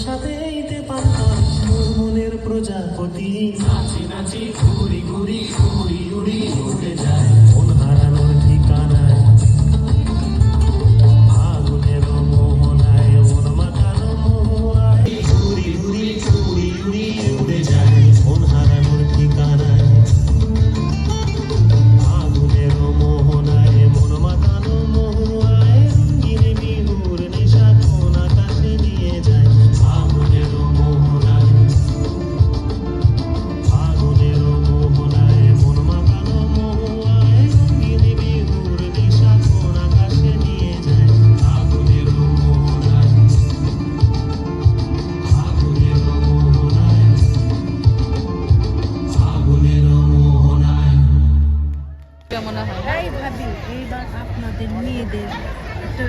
সাথে এইতে পান্তার মনের প্রজাপতি নাচি নাচি ঘুরি ঘুরি ঘুরি উড়ি উড়ে যায় মন হারানোর ঠিকানায় আগুনের মোহনায় মন মাতানো মোহনায় ঘুরি ঘুরি ঘুরি উড়ি উড়ে যায় মন হারানোর ঠিকানায় আগুনের মোহনায় মন মাতানো মোহনায় রঙিনে বিহুর নেশা কোন আকাশে নিয়ে যায় আগুনের মোহনায় আগুনের মোহনায় মন মাতানো মোহনায় রঙিনে বিহুর নেশা কোন আকাশে নিয়ে যায় আগুনের মোহনায় আগুনের মোহনায় আগুনের মোহনায় কেমন হয়? তাই ভাবি এইবার আপনাদের মেয়েদের একটা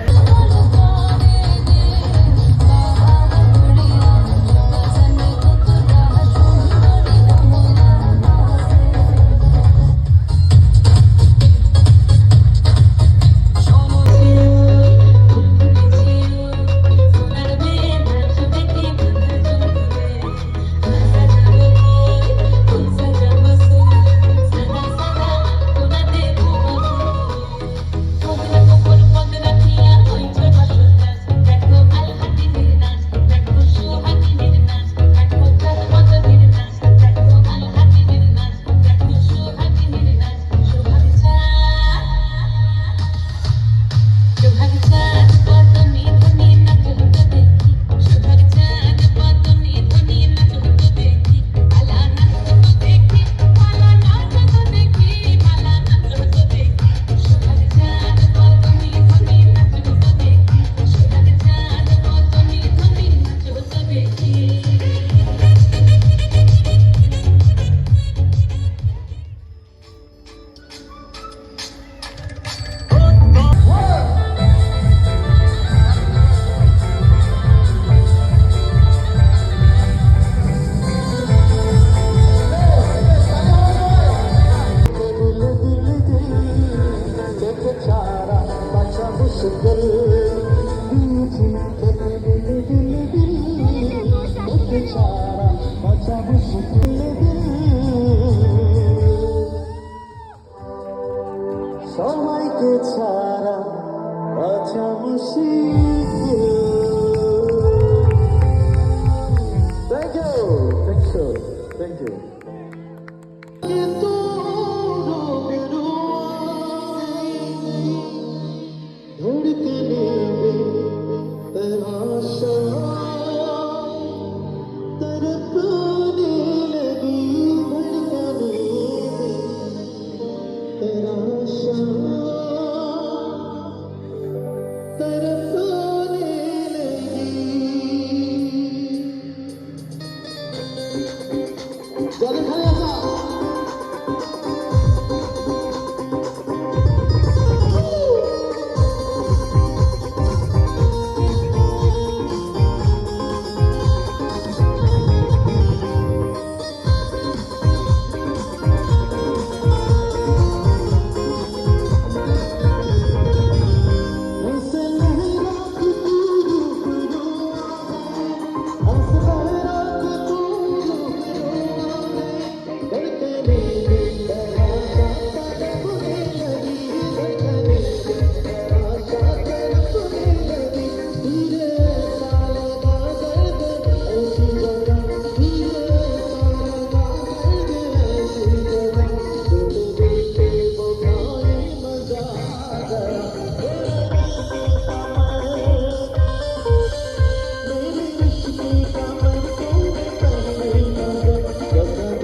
সবাইকে ছাড়া বাঁচা মুশকিল থ্যাংক ইউ